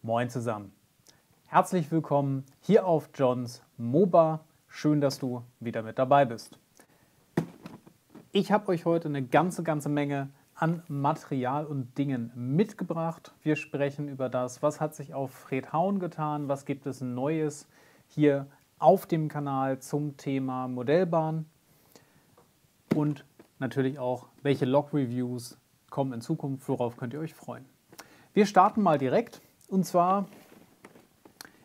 Moin zusammen. Herzlich willkommen hier auf Johns MOBA. Schön, dass du wieder mit dabei bist. Ich habe euch heute eine ganze Menge an Material und Dingen mitgebracht. Wir sprechen über das, was hat sich auf Fred Haun getan, was gibt es Neues hier auf dem Kanal zum Thema Modellbahn und natürlich auch, welche Log-Reviews kommen in Zukunft, worauf könnt ihr euch freuen. Wir starten mal direkt. Und zwar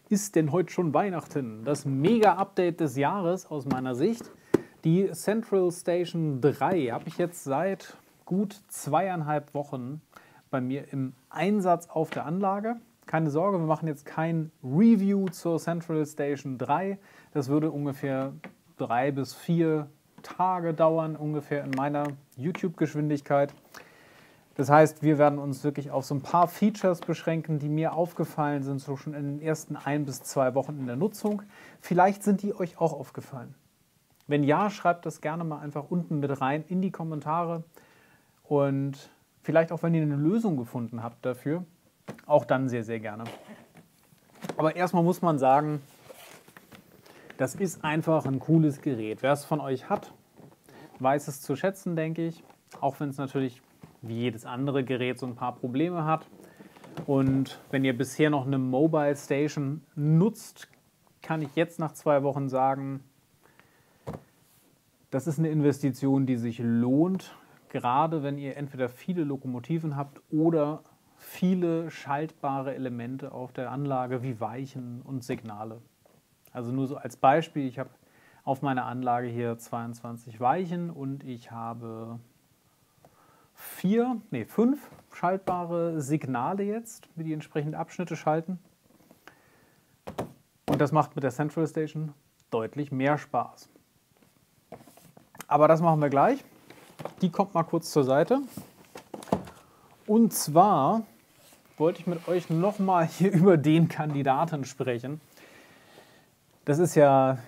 ist denn heute schon Weihnachten, das Mega-Update des Jahres aus meiner Sicht. Die Central Station 3 habe ich jetzt seit gut 2,5 Wochen bei mir im Einsatz auf der Anlage. Keine Sorge, wir machen jetzt kein Review zur Central Station 3. Das würde ungefähr 3 bis 4 Tage dauern, ungefähr in meiner YouTube-Geschwindigkeit. Das heißt, wir werden uns wirklich auf so ein paar Features beschränken, die mir aufgefallen sind, so schon in den ersten 1 bis 2 Wochen in der Nutzung. Vielleicht sind die euch auch aufgefallen. Wenn ja, schreibt das gerne mal einfach unten mit rein in die Kommentare. Und vielleicht auch, wenn ihr eine Lösung gefunden habt dafür, auch dann sehr gerne. Aber erstmal muss man sagen, das ist einfach ein cooles Gerät. Wer es von euch hat, weiß es zu schätzen, denke ich. Auch wenn es natürlich wie jedes andere Gerät so ein paar Probleme hat. Und wenn ihr bisher noch eine Mobile Station nutzt, kann ich jetzt nach 2 Wochen sagen, das ist eine Investition, die sich lohnt, gerade wenn ihr entweder viele Lokomotiven habt oder viele schaltbare Elemente auf der Anlage wie Weichen und Signale. Also nur so als Beispiel, ich habe auf meiner Anlage hier 22 Weichen und ich habe 5 schaltbare Signale jetzt, die entsprechend Abschnitte schalten. Und das macht mit der Central Station deutlich mehr Spaß. Aber das machen wir gleich. Die kommt mal kurz zur Seite. Und zwar wollte ich mit euch nochmal hier über den Kandidaten sprechen. Das ist ja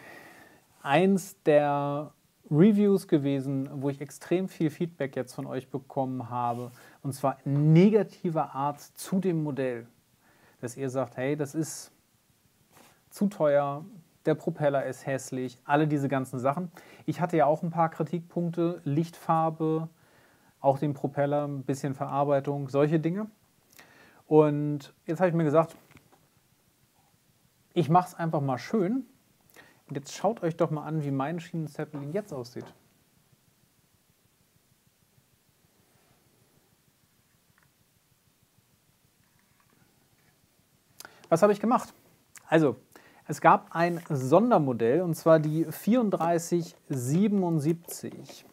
eins der Reviews gewesen, wo ich extrem viel Feedback jetzt von euch bekommen habe, und zwar negativer Art zu dem Modell, dass ihr sagt, hey, das ist zu teuer, der Propeller ist hässlich, alle diese ganzen Sachen. Ich hatte ja auch ein paar Kritikpunkte, Lichtfarbe, auch den Propeller, ein bisschen Verarbeitung, solche Dinge. Und jetzt habe ich mir gesagt, ich mache es einfach mal schön. Und jetzt schaut euch doch mal an, wie mein Schienenzeppelin jetzt aussieht. Was habe ich gemacht? Also, es gab ein Sondermodell, und zwar die 3477.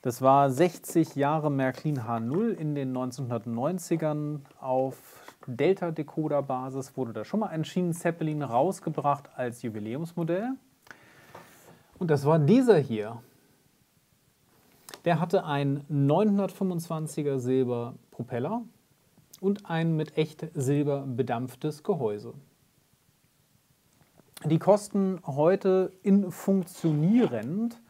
Das war 60 Jahre Märklin H0 in den 1990ern auf Delta-Decoder-Basis. Wurde da schon mal ein Schienen-Zeppelin rausgebracht als Jubiläumsmodell. Und das war dieser hier. Der hatte ein 925er Silber Propeller und ein mit echt Silber bedampftes Gehäuse. Die kosten heute in funktionierend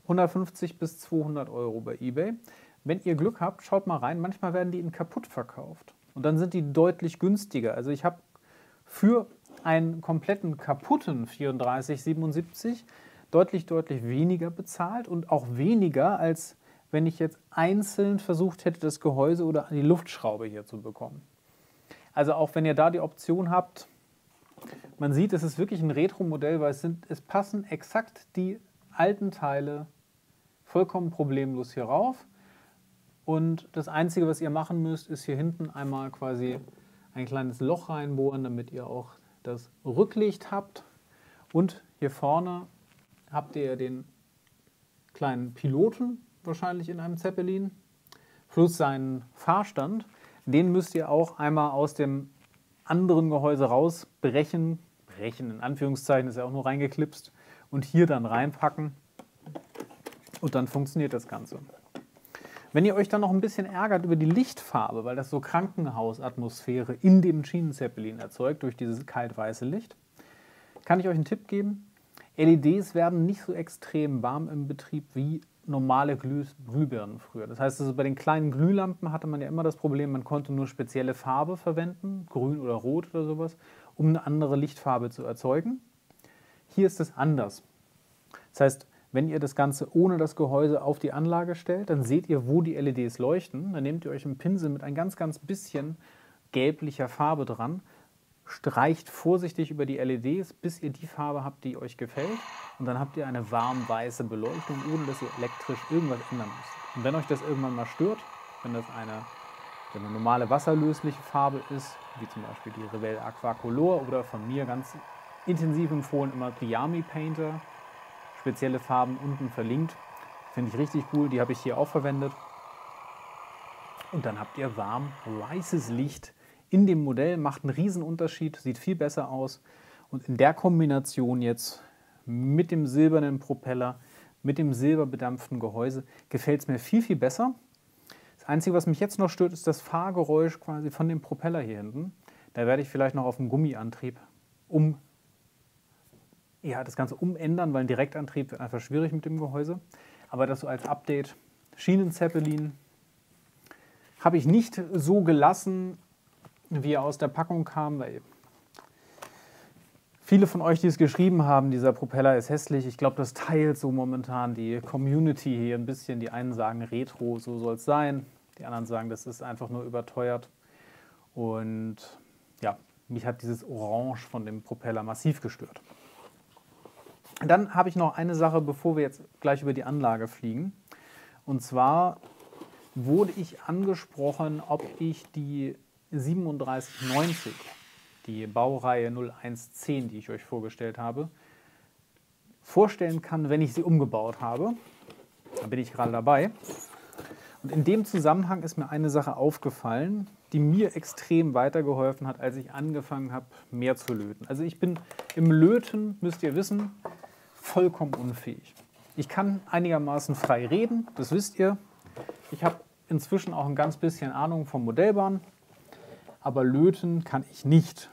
150 bis 200 Euro bei eBay. Wenn ihr Glück habt, schaut mal rein. Manchmal werden die in kaputt verkauft. Und dann sind die deutlich günstiger. Also ich habe für einen kompletten kaputten 3477 deutlich weniger bezahlt und auch weniger, als wenn ich jetzt einzeln versucht hätte, das Gehäuse oder die Luftschraube hier zu bekommen. Also auch wenn ihr da die Option habt, man sieht, es ist wirklich ein Retro-Modell, weil es passen exakt die alten Teile vollkommen problemlos hier rauf. Und das Einzige, was ihr machen müsst, ist hier hinten einmal quasi ein kleines Loch reinbohren, damit ihr auch das Rücklicht habt. Und hier vorne habt ihr den kleinen Piloten, wahrscheinlich in einem Zeppelin, plus seinen Fahrstand. Den müsst ihr auch einmal aus dem anderen Gehäuse rausbrechen. Brechen in Anführungszeichen, ist ja auch nur reingeklipst. Und hier dann reinpacken. Und dann funktioniert das Ganze. Wenn ihr euch dann noch ein bisschen ärgert über die Lichtfarbe, weil das so Krankenhausatmosphäre in dem Schienenzeppelin erzeugt, durch dieses kalt-weiße Licht, kann ich euch einen Tipp geben. LEDs werden nicht so extrem warm im Betrieb wie normale Glühbirnen früher. Das heißt, also bei den kleinen Glühlampen hatte man ja immer das Problem, man konnte nur spezielle Farbe verwenden, grün oder rot oder sowas, um eine andere Lichtfarbe zu erzeugen. Hier ist es anders. Das heißt, wenn ihr das Ganze ohne das Gehäuse auf die Anlage stellt, dann seht ihr, wo die LEDs leuchten. Dann nehmt ihr euch einen Pinsel mit ein ganz, ganz bisschen gelblicher Farbe dran, streicht vorsichtig über die LEDs, bis ihr die Farbe habt, die euch gefällt. Und dann habt ihr eine warm-weiße Beleuchtung, ohne dass ihr elektrisch irgendwas ändern müsst. Und wenn euch das irgendwann mal stört, wenn das eine normale wasserlösliche Farbe ist, wie zum Beispiel die Revell Aquacolor oder von mir ganz intensiv empfohlen immer die Yami Painter, spezielle Farben unten verlinkt, finde ich richtig cool, die habe ich hier auch verwendet. Und dann habt ihr warm weißes Licht in dem Modell, macht einen riesen Unterschied, sieht viel besser aus. Und in der Kombination jetzt mit dem silbernen Propeller, mit dem silberbedampften Gehäuse, gefällt es mir viel, viel besser. Das Einzige, was mich jetzt noch stört, ist das Fahrgeräusch quasi von dem Propeller hier hinten. Da werde ich vielleicht noch auf einen Gummiantrieb das Ganze umändern, weil ein Direktantrieb wird einfach schwierig mit dem Gehäuse. Aber das so als Update. Schienenzeppelin habe ich nicht so gelassen, wie er aus der Packung kam, weil viele von euch, die es geschrieben haben, dieser Propeller ist hässlich. Ich glaube, das teilt so momentan die Community hier ein bisschen. Die einen sagen Retro, so soll es sein. Die anderen sagen, das ist einfach nur überteuert. Und ja, mich hat dieses Orange von dem Propeller massiv gestört. Dann habe ich noch eine Sache, bevor wir jetzt gleich über die Anlage fliegen. Und zwar wurde ich angesprochen, ob ich die 3790, die Baureihe 0110, die ich euch vorgestellt habe, vorstellen kann, wenn ich sie umgebaut habe. Da bin ich gerade dabei. Und in dem Zusammenhang ist mir eine Sache aufgefallen, die mir extrem weitergeholfen hat, als ich angefangen habe, mehr zu löten. Also ich bin im Löten, müsst ihr wissen, vollkommen unfähig. Ich kann einigermaßen frei reden, das wisst ihr. Ich habe inzwischen auch ein ganz bisschen Ahnung vom Modellbahn, aber löten kann ich nicht.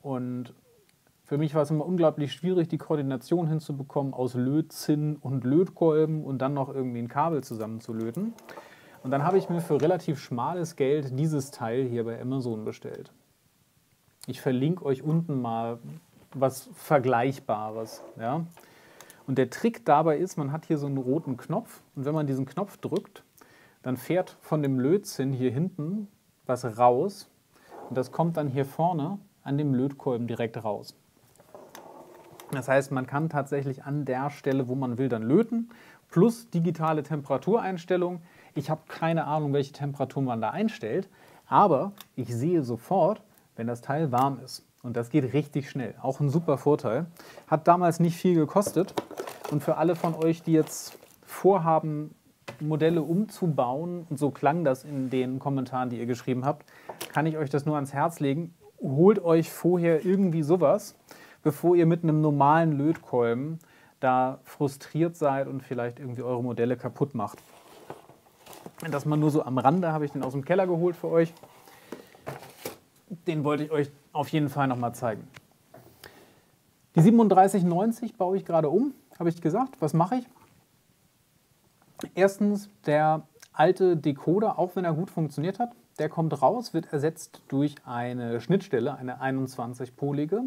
Und für mich war es immer unglaublich schwierig, die Koordination hinzubekommen aus Lötzinn und Lötkolben und dann noch irgendwie ein Kabel zusammenzulöten. Und dann habe ich mir für relativ schmales Geld dieses Teil hier bei Amazon bestellt. Ich verlinke euch unten mal was Vergleichbares. Ja? Und der Trick dabei ist, man hat hier so einen roten Knopf und wenn man diesen Knopf drückt, dann fährt von dem Lötzinn hier hinten was raus und das kommt dann hier vorne an dem Lötkolben direkt raus. Das heißt, man kann tatsächlich an der Stelle, wo man will, dann löten, plus digitale Temperatureinstellung. Ich habe keine Ahnung, welche Temperatur man da einstellt, aber ich sehe sofort, wenn das Teil warm ist. Und das geht richtig schnell. Auch ein super Vorteil. Hat damals nicht viel gekostet. Und für alle von euch, die jetzt vorhaben, Modelle umzubauen, und so klang das in den Kommentaren, die ihr geschrieben habt, kann ich euch das nur ans Herz legen. Holt euch vorher irgendwie sowas, bevor ihr mit einem normalen Lötkolben da frustriert seid und vielleicht irgendwie eure Modelle kaputt macht. Das mal nur so am Rande, habe ich den aus dem Keller geholt für euch. Den wollte ich euch auf jeden Fall nochmal zeigen. Die 3790 baue ich gerade um, habe ich gesagt. Was mache ich? Erstens, der alte Decoder, auch wenn er gut funktioniert hat, der kommt raus, wird ersetzt durch eine Schnittstelle, eine 21-polige.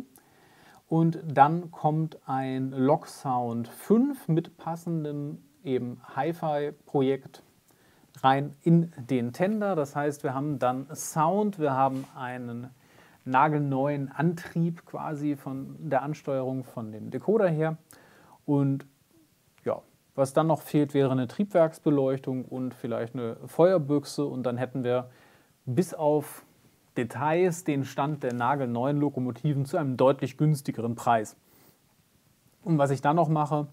Und dann kommt ein Logsound 5 mit passendem eben Hi-Fi-Projekt rein in den Tender. Das heißt, wir haben dann Sound, wir haben einen nagelneuen Antrieb quasi von der Ansteuerung von dem Decoder her. Und ja, was dann noch fehlt, wäre eine Triebwerksbeleuchtung und vielleicht eine Feuerbüchse. Und dann hätten wir bis auf Details den Stand der nagelneuen Lokomotiven zu einem deutlich günstigeren Preis. Und was ich dann noch mache,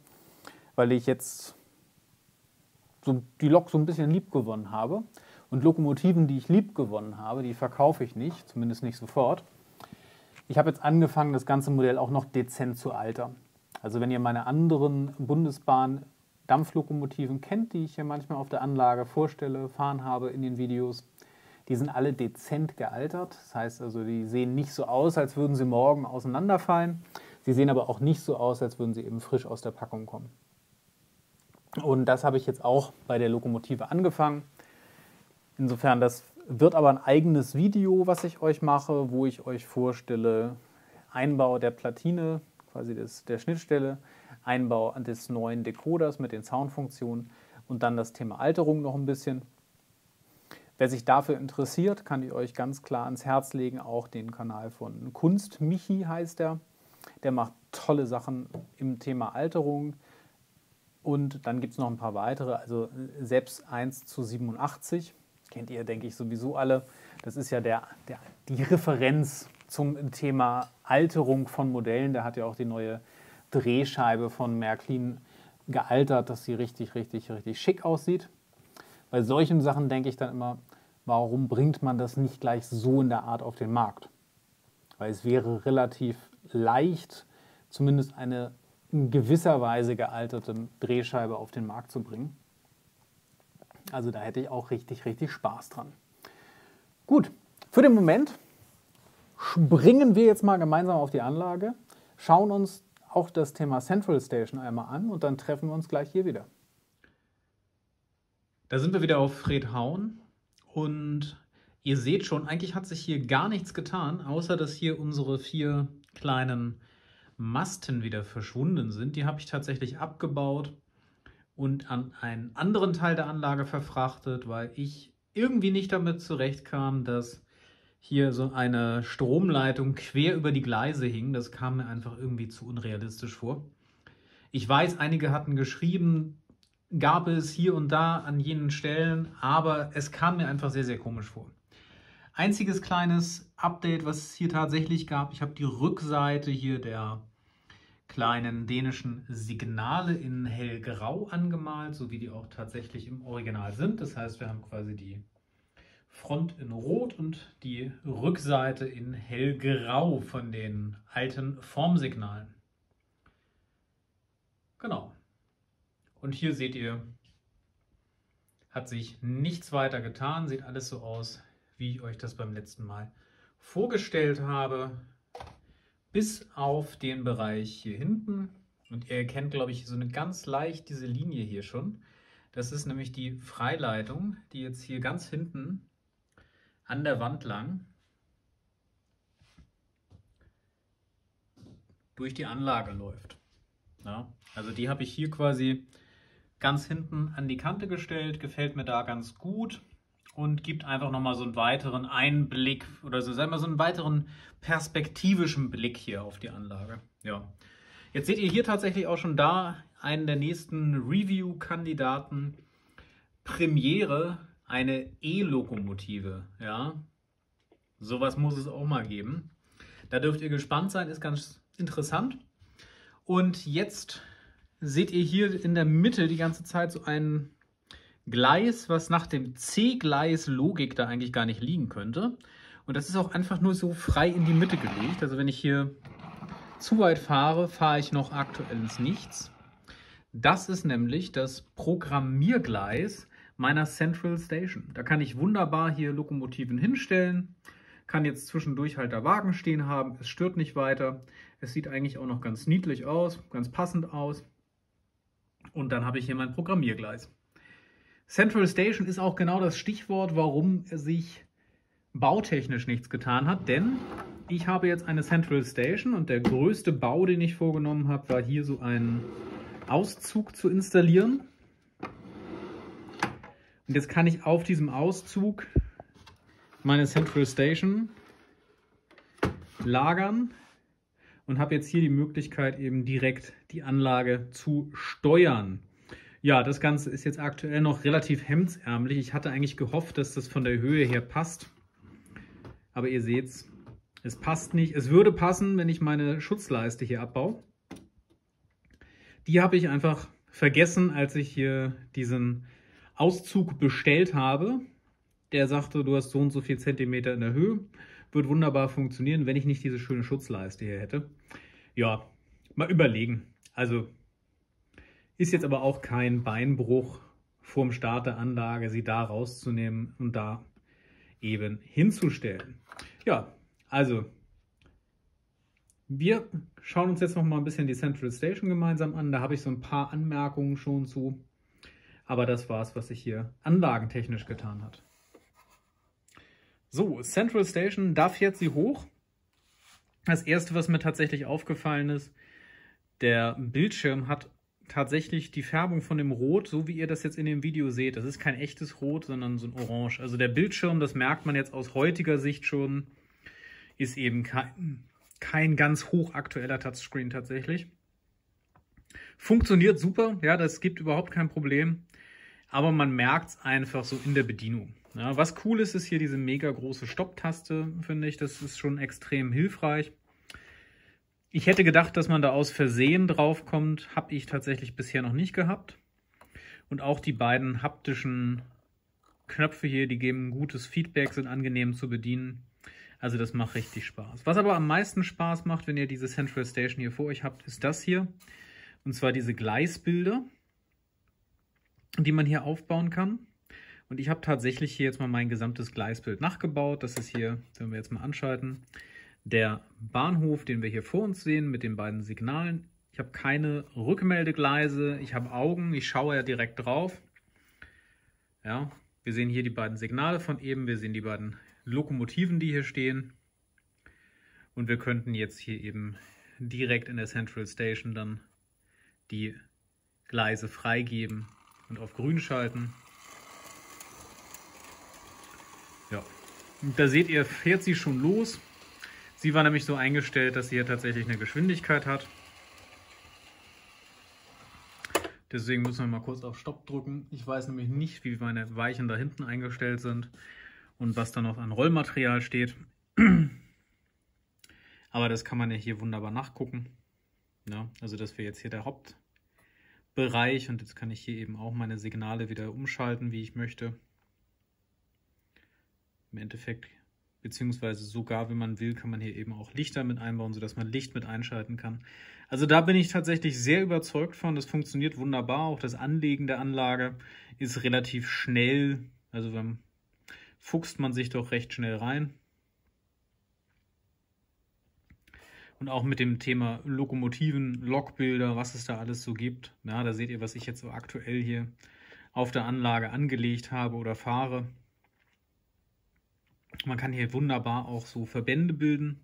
weil ich jetzt so die Lok so ein bisschen lieb gewonnen habe und Lokomotiven, die ich lieb gewonnen habe, die verkaufe ich nicht, zumindest nicht sofort. Ich habe jetzt angefangen, das ganze Modell auch noch dezent zu altern. Also wenn ihr meine anderen Bundesbahn-Dampflokomotiven kennt, die ich hier manchmal auf der Anlage vorstelle, fahren habe in den Videos, die sind alle dezent gealtert. Das heißt also, die sehen nicht so aus, als würden sie morgen auseinanderfallen. Sie sehen aber auch nicht so aus, als würden sie eben frisch aus der Packung kommen. Und das habe ich jetzt auch bei der Lokomotive angefangen. Insofern, das wird aber ein eigenes Video, was ich euch mache, wo ich euch vorstelle, Einbau der Platine, quasi der Schnittstelle, Einbau des neuen Decoders mit den Soundfunktionen und dann das Thema Alterung noch ein bisschen. Wer sich dafür interessiert, kann ich euch ganz klar ans Herz legen, auch den Kanal von Kunstmichi heißt er. Der macht tolle Sachen im Thema Alterung. Und dann gibt es noch ein paar weitere, also SEPS 1:87, kennt ihr, denke ich, sowieso alle. Das ist ja die Referenz zum Thema Alterung von Modellen. Der hat ja auch die neue Drehscheibe von Märklin gealtert, dass sie richtig, richtig, richtig schick aussieht. Bei solchen Sachen denke ich dann immer, warum bringt man das nicht gleich so in der Art auf den Markt? Weil es wäre relativ leicht, zumindest eine in gewisser Weise gealterte Drehscheibe auf den Markt zu bringen. Also da hätte ich auch richtig, richtig Spaß dran. Gut, für den Moment springen wir jetzt mal gemeinsam auf die Anlage, schauen uns auch das Thema Central Station einmal an und dann treffen wir uns gleich hier wieder. Da sind wir wieder auf Fredhaun und ihr seht schon, eigentlich hat sich hier gar nichts getan, außer dass hier unsere 4 kleinen Masten wieder verschwunden sind. Die habe ich tatsächlich abgebaut und an einen anderen Teil der Anlage verfrachtet, weil ich irgendwie nicht damit zurechtkam, dass hier so eine Stromleitung quer über die Gleise hing. Das kam mir einfach irgendwie zu unrealistisch vor. Ich weiß, einige hatten geschrieben, gab es hier und da an jenen Stellen, aber es kam mir einfach sehr, sehr komisch vor. Einziges kleines Update, was es hier tatsächlich gab, ich habe die Rückseite hier der kleinen dänischen Signale in hellgrau angemalt, so wie die auch tatsächlich im Original sind. Das heißt, wir haben quasi die Front in rot und die Rückseite in hellgrau von den alten Formsignalen. Genau. Und hier seht ihr, hat sich nichts weiter getan, sieht alles so aus, wie ich euch das beim letzten Mal vorgestellt habe, bis auf den Bereich hier hinten. Und ihr erkennt, glaube ich, so eine ganz leicht diese Linie hier schon. Das ist nämlich die Freileitung, die jetzt hier ganz hinten an der Wand lang durch die Anlage läuft. Ja, also die habe ich hier quasi ganz hinten an die Kante gestellt, gefällt mir da ganz gut und gibt einfach nochmal so einen weiteren Einblick oder so, sagen wir so einen weiteren perspektivischen Blick hier auf die Anlage. Ja. Jetzt seht ihr hier tatsächlich auch schon da einen der nächsten Review-Kandidaten. Premiere, eine E-Lokomotive. Ja. Sowas muss es auch mal geben. Da dürft ihr gespannt sein, ist ganz interessant. Und jetzt seht ihr hier in der Mitte die ganze Zeit so ein Gleis, was nach dem C-Gleis Logik da eigentlich gar nicht liegen könnte. Und das ist auch einfach nur so frei in die Mitte gelegt. Also wenn ich hier zu weit fahre, fahre ich noch aktuell ins Nichts. Das ist nämlich das Programmiergleis meiner Central Station. Da kann ich wunderbar hier Lokomotiven hinstellen, kann jetzt zwischendurch halt da Wagen stehen haben, es stört nicht weiter. Es sieht eigentlich auch noch ganz niedlich aus, ganz passend aus. Und dann habe ich hier mein Programmiergleis. Central Station ist auch genau das Stichwort, warum sich bautechnisch nichts getan hat, denn ich habe jetzt eine Central Station und der größte Bau, den ich vorgenommen habe, war hier so einen Auszug zu installieren. Und jetzt kann ich auf diesem Auszug meine Central Station lagern und habe jetzt hier die Möglichkeit, eben direkt die Anlage zu steuern. Ja, das Ganze ist jetzt aktuell noch relativ hemdsärmlich. Ich hatte eigentlich gehofft, dass das von der Höhe her passt. Aber ihr seht es passt nicht. Es würde passen, wenn ich meine Schutzleiste hier abbaue. Die habe ich einfach vergessen, als ich hier diesen Auszug bestellt habe. Der sagte, du hast so und so viel Zentimeter in der Höhe. Wird wunderbar funktionieren, wenn ich nicht diese schöne Schutzleiste hier hätte. Ja, mal überlegen. Also ist jetzt aber auch kein Beinbruch vorm Start der Anlage, sie da rauszunehmen und da eben hinzustellen. Ja, also wir schauen uns jetzt noch mal ein bisschen die Central Station gemeinsam an. Da habe ich so ein paar Anmerkungen schon zu. Aber das war es, was sich hier anlagentechnisch getan hat. So, Central Station, da fährt sie hoch. Das erste, was mir tatsächlich aufgefallen ist, der Bildschirm hat tatsächlich die Färbung von dem Rot, so wie ihr das jetzt in dem Video seht. Das ist kein echtes Rot, sondern so ein Orange. Also der Bildschirm, das merkt man jetzt aus heutiger Sicht schon, ist eben kein ganz hochaktueller Touchscreen tatsächlich. Funktioniert super, ja, das gibt überhaupt kein Problem. Aber man merkt es einfach so in der Bedienung. Ja, was cool ist, ist hier diese mega große Stopp-Taste, finde ich. Das ist schon extrem hilfreich. Ich hätte gedacht, dass man da aus Versehen draufkommt. Habe ich tatsächlich bisher noch nicht gehabt. Und auch die beiden haptischen Knöpfe hier, die geben ein gutes Feedback, sind angenehm zu bedienen. Also das macht richtig Spaß. Was aber am meisten Spaß macht, wenn ihr diese Central Station hier vor euch habt, ist das hier. Und zwar diese Gleisbilder, die man hier aufbauen kann. Und ich habe tatsächlich hier jetzt mal mein gesamtes Gleisbild nachgebaut. Das ist hier, wenn wir jetzt mal anschalten, der Bahnhof, den wir hier vor uns sehen mit den beiden Signalen. Ich habe keine Rückmeldegleise, ich habe Augen, ich schaue ja direkt drauf. Ja, wir sehen hier die beiden Signale von eben, wir sehen die beiden Lokomotiven, die hier stehen. Und wir könnten jetzt hier eben direkt in der Central Station dann die Gleise freigeben und auf grün schalten. Ja, und da seht ihr, fährt sie schon los. Sie war nämlich so eingestellt, dass sie hier tatsächlich eine Geschwindigkeit hat. Deswegen müssen wir mal kurz auf Stopp drücken. Ich weiß nämlich nicht, wie meine Weichen da hinten eingestellt sind und was da noch an Rollmaterial steht. Aber das kann man ja hier wunderbar nachgucken. Ja, also das wäre jetzt hier der Hauptbereich und jetzt kann ich hier eben auch meine Signale wieder umschalten, wie ich möchte. Im Endeffekt, beziehungsweise sogar, wenn man will, kann man hier eben auch Lichter mit einbauen, sodass man Licht mit einschalten kann. Also da bin ich tatsächlich sehr überzeugt von. Das funktioniert wunderbar. Auch das Anlegen der Anlage ist relativ schnell. Also dann fuchst man sich doch recht schnell rein. Und auch mit dem Thema Lokomotiven, Lokbilder, was es da alles so gibt. Ja, da seht ihr, was ich jetzt so aktuell hier auf der Anlage angelegt habe oder fahre. Man kann hier wunderbar auch so Verbände bilden.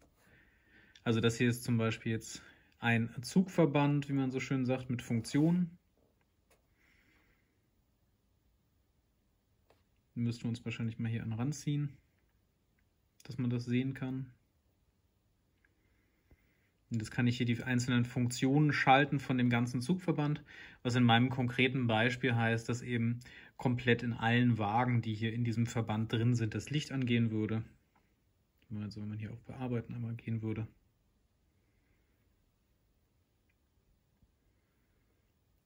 Also das hier ist zum Beispiel jetzt ein Zugverband, wie man so schön sagt, mit Funktionen. Den müssten wir uns wahrscheinlich mal hier an ranziehen, dass man das sehen kann. Und jetzt kann ich hier die einzelnen Funktionen schalten von dem ganzen Zugverband, was in meinem konkreten Beispiel heißt, dass eben komplett in allen Wagen, die hier in diesem Verband drin sind, das Licht angehen würde. Also wenn man hier auf Bearbeiten einmal gehen würde.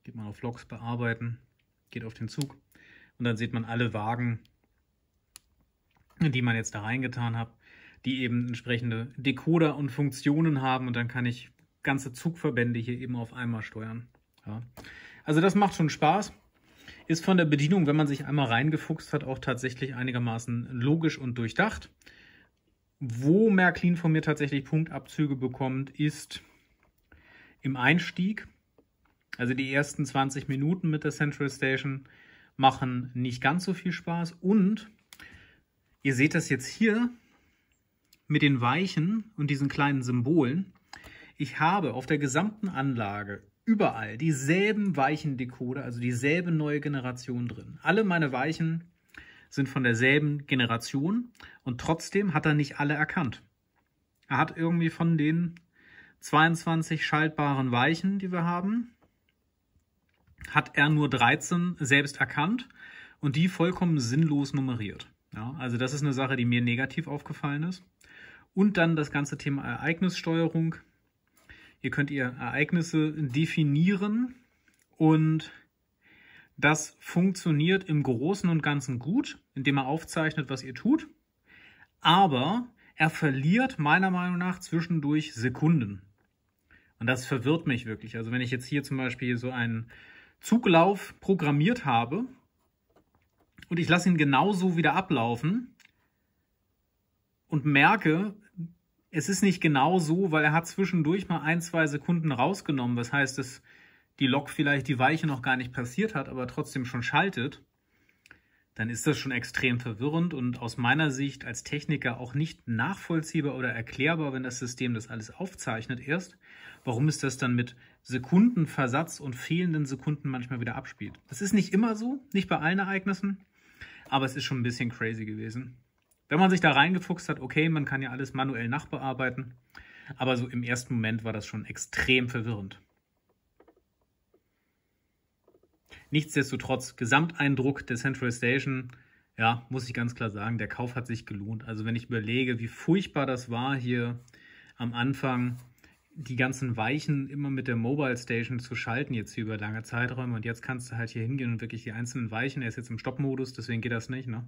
Geht man auf Loks bearbeiten, geht auf den Zug und dann sieht man alle Wagen, die man jetzt da reingetan hat, die eben entsprechende Decoder und Funktionen haben und dann kann ich ganze Zugverbände hier eben auf einmal steuern. Ja. Also das macht schon Spaß. Ist von der Bedienung, wenn man sich einmal reingefuchst hat, auch tatsächlich einigermaßen logisch und durchdacht. Wo Märklin von mir tatsächlich Punktabzüge bekommt, ist im Einstieg. Also die ersten 20 Minuten mit der Central Station machen nicht ganz so viel Spaß. Und ihr seht das jetzt hier mit den Weichen und diesen kleinen Symbolen. Ich habe auf der gesamten Anlage überall dieselben Weichendecoder, also dieselbe neue Generation drin. Alle meine Weichen sind von derselben Generation und trotzdem hat er nicht alle erkannt. Er hat irgendwie von den 22 schaltbaren Weichen, die wir haben, hat er nur 13 selbst erkannt und die vollkommen sinnlos nummeriert. Ja, also das ist eine Sache, die mir negativ aufgefallen ist. Und dann das ganze Thema Ereignissteuerung. Hier könnt ihr Ereignisse definieren und das funktioniert im Großen und Ganzen gut, indem er aufzeichnet, was ihr tut. Aber er verliert meiner Meinung nach zwischendurch Sekunden. Und das verwirrt mich wirklich. Also wenn ich jetzt hier zum Beispiel so einen Zuglauf programmiert habe und ich lasse ihn genauso wieder ablaufen und merke, es ist nicht genau so, weil er hat zwischendurch mal 1-2 Sekunden rausgenommen. Das heißt, die Lok vielleicht die Weiche noch gar nicht passiert hat, aber trotzdem schon schaltet, dann ist das schon extrem verwirrend und aus meiner Sicht als Techniker auch nicht nachvollziehbar oder erklärbar, wenn das System das alles aufzeichnet erst, warum es das dann mit Sekundenversatz und fehlenden Sekunden manchmal wieder abspielt. Das ist nicht immer so, nicht bei allen Ereignissen, aber es ist schon ein bisschen crazy gewesen. Wenn man sich da reingefuchst hat, okay, man kann ja alles manuell nachbearbeiten, aber so im ersten Moment war das schon extrem verwirrend. Nichtsdestotrotz, Gesamteindruck der Central Station, ja, muss ich ganz klar sagen, der Kauf hat sich gelohnt. Also wenn ich überlege, wie furchtbar das war hier am Anfang, die ganzen Weichen immer mit der Mobile Station zu schalten, jetzt hier über lange Zeiträume. Und jetzt kannst du halt hier hingehen und wirklich die einzelnen Weichen, er ist jetzt im Stoppmodus, deswegen geht das nicht, ne?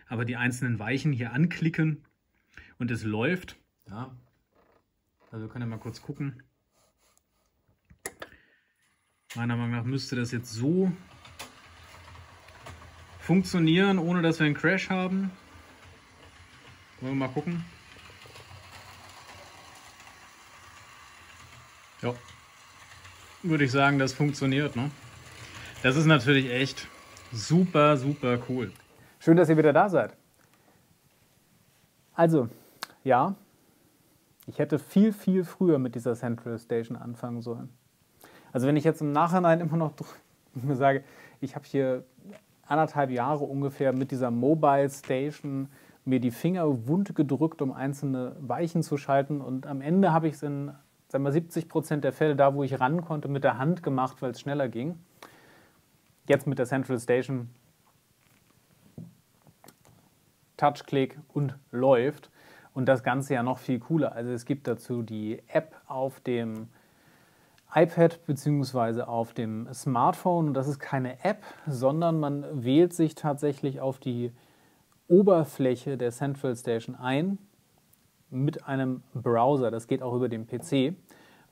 Aber die einzelnen Weichen hier anklicken und es läuft. Ja, also wir können ja mal kurz gucken. Meiner Meinung nach müsste das jetzt so funktionieren, ohne dass wir einen Crash haben. Wollen wir mal gucken. Ja, würde ich sagen, das funktioniert, ne? Das ist natürlich echt super, super cool. Schön, dass ihr wieder da seid. Also, ja, ich hätte viel, viel früher mit dieser Central Station anfangen sollen. Also wenn ich jetzt im Nachhinein immer noch mir sage, ich habe hier 1,5 Jahre ungefähr mit dieser Mobile Station mir die Finger wund gedrückt, um einzelne Weichen zu schalten und am Ende habe ich es in, sagen wir, 70% der Fälle, da wo ich ran konnte, mit der Hand gemacht, weil es schneller ging. Jetzt mit der Central Station Touchklick und läuft und das Ganze ja noch viel cooler. Also es gibt dazu die App auf dem iPad bzw. auf dem Smartphone und das ist keine App, sondern man wählt sich tatsächlich auf die Oberfläche der Central Station ein mit einem Browser. Das geht auch über den PC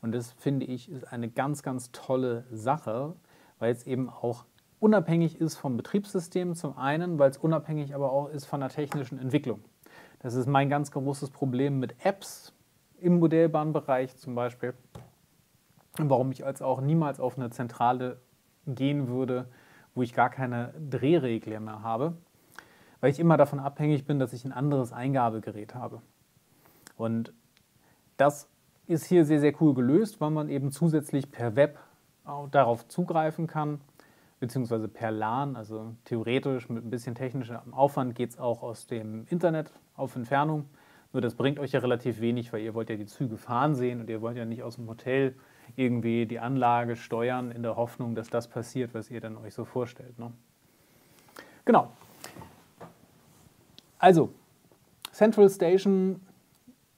und das finde ich ist eine ganz, ganz tolle Sache, weil es eben auch unabhängig ist vom Betriebssystem zum einen, weil es unabhängig aber auch ist von der technischen Entwicklung. Das ist mein ganz großes Problem mit Apps im Modellbahnbereich zum Beispiel. Warum ich als auch niemals auf eine Zentrale gehen würde, wo ich gar keine Drehregler mehr habe, weil ich immer davon abhängig bin, dass ich ein anderes Eingabegerät habe. Und das ist hier sehr, sehr cool gelöst, weil man eben zusätzlich per Web auch darauf zugreifen kann, beziehungsweise per LAN, also theoretisch mit ein bisschen technischem Aufwand geht es auch aus dem Internet auf Entfernung. Nur das bringt euch ja relativ wenig, weil ihr wollt ja die Züge fahren sehen und ihr wollt ja nicht aus dem Hotel irgendwie die Anlage steuern in der Hoffnung, dass das passiert, was ihr dann euch so vorstellt. Ne? Genau. Also, Central Station,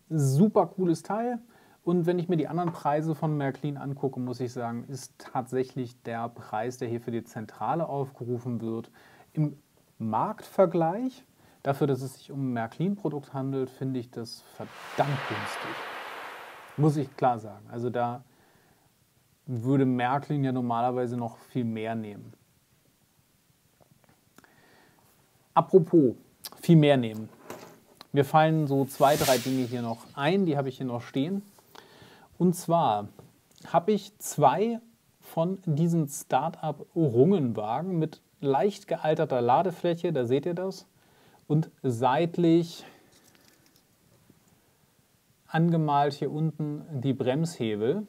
super cooles Teil. Und wenn ich mir die anderen Preise von Märklin angucke, muss ich sagen, ist tatsächlich der Preis, der hier für die Zentrale aufgerufen wird, im Marktvergleich, dafür, dass es sich um ein Märklin-Produkt handelt, finde ich das verdammt günstig. Muss ich klar sagen. Also da würde Märklin ja normalerweise noch viel mehr nehmen. Apropos, viel mehr nehmen. Mir fallen so 2, 3 Dinge hier noch ein, die habe ich hier noch stehen. Und zwar habe ich 2 von diesen Startup-Rungenwagen mit leicht gealterter Ladefläche, da seht ihr das, und seitlich angemalt hier unten die Bremshebel.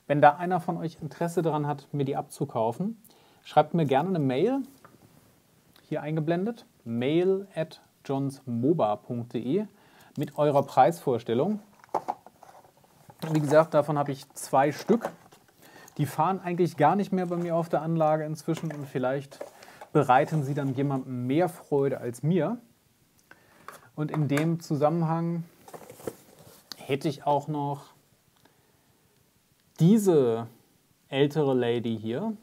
Wenn da einer von euch Interesse daran hat, mir die abzukaufen, schreibt mir gerne eine Mail, hier eingeblendet, mail@johnsmoba.de mit eurer Preisvorstellung. Wie gesagt, davon habe ich 2 Stück. Die fahren eigentlich gar nicht mehr bei mir auf der Anlage inzwischen und vielleicht bereiten sie dann jemandem mehr Freude als mir. Und in dem Zusammenhang hätte ich auch noch diese ältere Lady hier.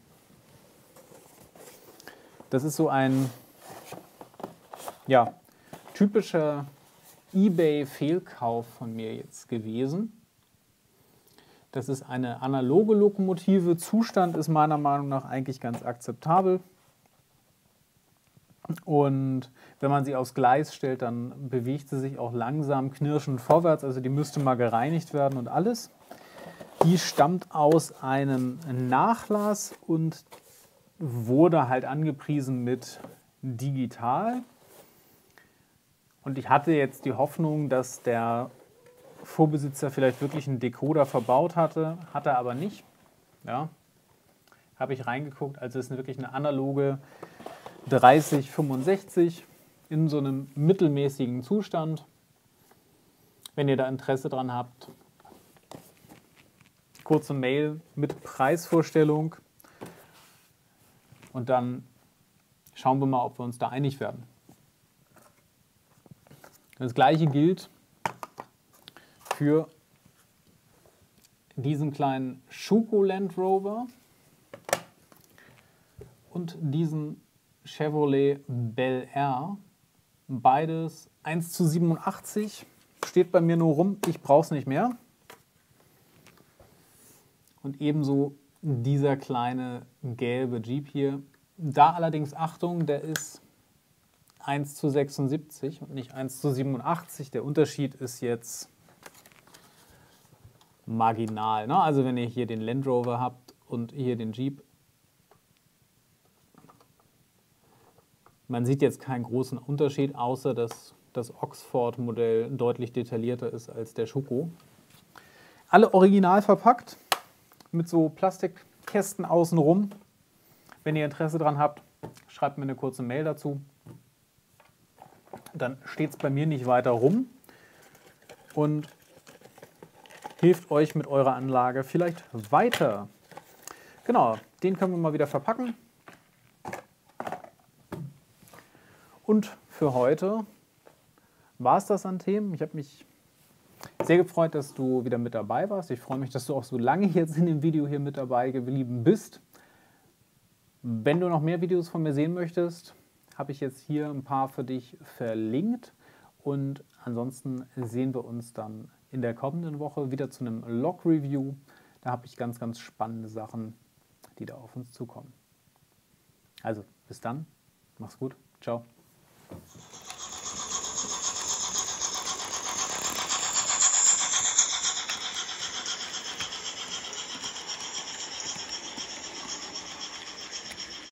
Das ist so ein ja, typischer eBay-Fehlkauf von mir jetzt gewesen. Das ist eine analoge Lokomotive. Zustand ist meiner Meinung nach eigentlich ganz akzeptabel. Und wenn man sie aufs Gleis stellt, dann bewegt sie sich auch langsam knirschend vorwärts. Also die müsste mal gereinigt werden und alles. Die stammt aus einem Nachlass und wurde halt angepriesen mit digital. Und ich hatte jetzt die Hoffnung, dass der Vorbesitzer vielleicht wirklich einen Decoder verbaut hatte, hat er aber nicht. Ja, habe ich reingeguckt, also es ist wirklich eine analoge 3065 in so einem mittelmäßigen Zustand. Wenn ihr da Interesse dran habt, kurze Mail mit Preisvorstellung und dann schauen wir mal, ob wir uns da einig werden. Das gleiche gilt für diesen kleinen Schuko Land Rover und diesen Chevrolet Bel Air. Beides 1:87. Steht bei mir nur rum, ich brauche es nicht mehr. Und ebenso dieser kleine gelbe Jeep hier. Da allerdings Achtung, der ist 1:76 und nicht 1:87. Der Unterschied ist jetzt marginal. Ne? Also wenn ihr hier den Land Rover habt und hier den Jeep, man sieht jetzt keinen großen Unterschied, außer dass das Oxford-Modell deutlich detaillierter ist als der Schuko. Alle original verpackt mit so Plastikkästen außenrum. Wenn ihr Interesse dran habt, schreibt mir eine kurze Mail dazu. Dann steht es bei mir nicht weiter rum und hilft euch mit eurer Anlage vielleicht weiter. Genau, den können wir mal wieder verpacken. Und für heute war es das an Themen. Ich habe mich sehr gefreut, dass du wieder mit dabei warst. Ich freue mich, dass du auch so lange jetzt in dem Video hier mit dabei geblieben bist. Wenn du noch mehr Videos von mir sehen möchtest, habe ich jetzt hier ein paar für dich verlinkt. Und ansonsten sehen wir uns dann in der kommenden Woche wieder zu einem Log-Review. Da habe ich ganz, ganz spannende Sachen, die da auf uns zukommen. Also bis dann, mach's gut, ciao.